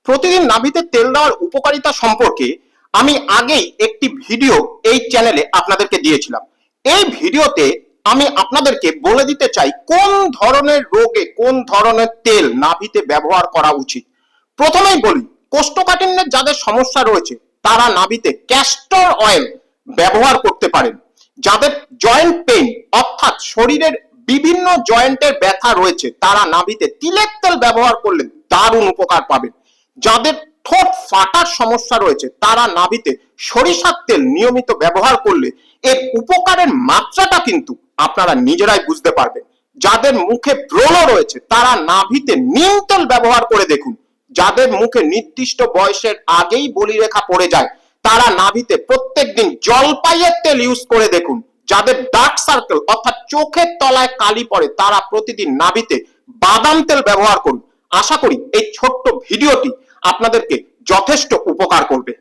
প্রতিদিন নাভিতে তেল দেওয়ার উপকারিতা সম্পর্কে আমি আগেই একটি ভিডিও এই চ্যানেলে আপনাদেরকে দিয়েছিলাম। এই ভিডিওতে আমি আপনাদেরকে বলে দিতে চাই কোন ধরনের রোগে কোন ধরনের তেল নাভিতে ব্যবহার করা উচিত। প্রথমেই বলি, কোষ্ঠকাঠিন্যের যাদের সমস্যা রয়েছে তারা নাভিতে ক্যাস্টর অয়েল ব্যবহার করতে পারেন। যাদের জয়েন্ট পেইন অর্থাৎ শরীরের বিভিন্ন জয়েন্টের ব্যথা রয়েছে তারা নাভিতে তিলের তেল ব্যবহার করলে দারুণ উপকার পাবেন। যাদের ঠোঁট ফাটার সমস্যা রয়েছে তারা নাভিতে সরিষার তেল নিয়মিত ব্যবহার করলে এর উপকারের মাত্রাটা কিন্তু আপনারা নিজেরাই বুঝতে পারবেন। যাদের মুখে ব্রণ রয়েছে তারা নাভিতে নিম তেল ব্যবহার করে দেখুন। যাদের মুখে নির্দিষ্ট বয়সের আগেই বলিরেখা পড়ে যায় তারা নাভিতে প্রত্যেকদিন জলপাইয়ের তেল ইউজ করে দেখুন। যাদের ডার্ক সার্কেল অর্থাৎ চোখের তলায় কালি পড়ে তারা প্রতিদিন নাভিতে বাদাম তেল ব্যবহার করুন। আশা করি এই ছোট্ট ভিডিওটি আপনাদেরকে যথেষ্ট উপকার করবে।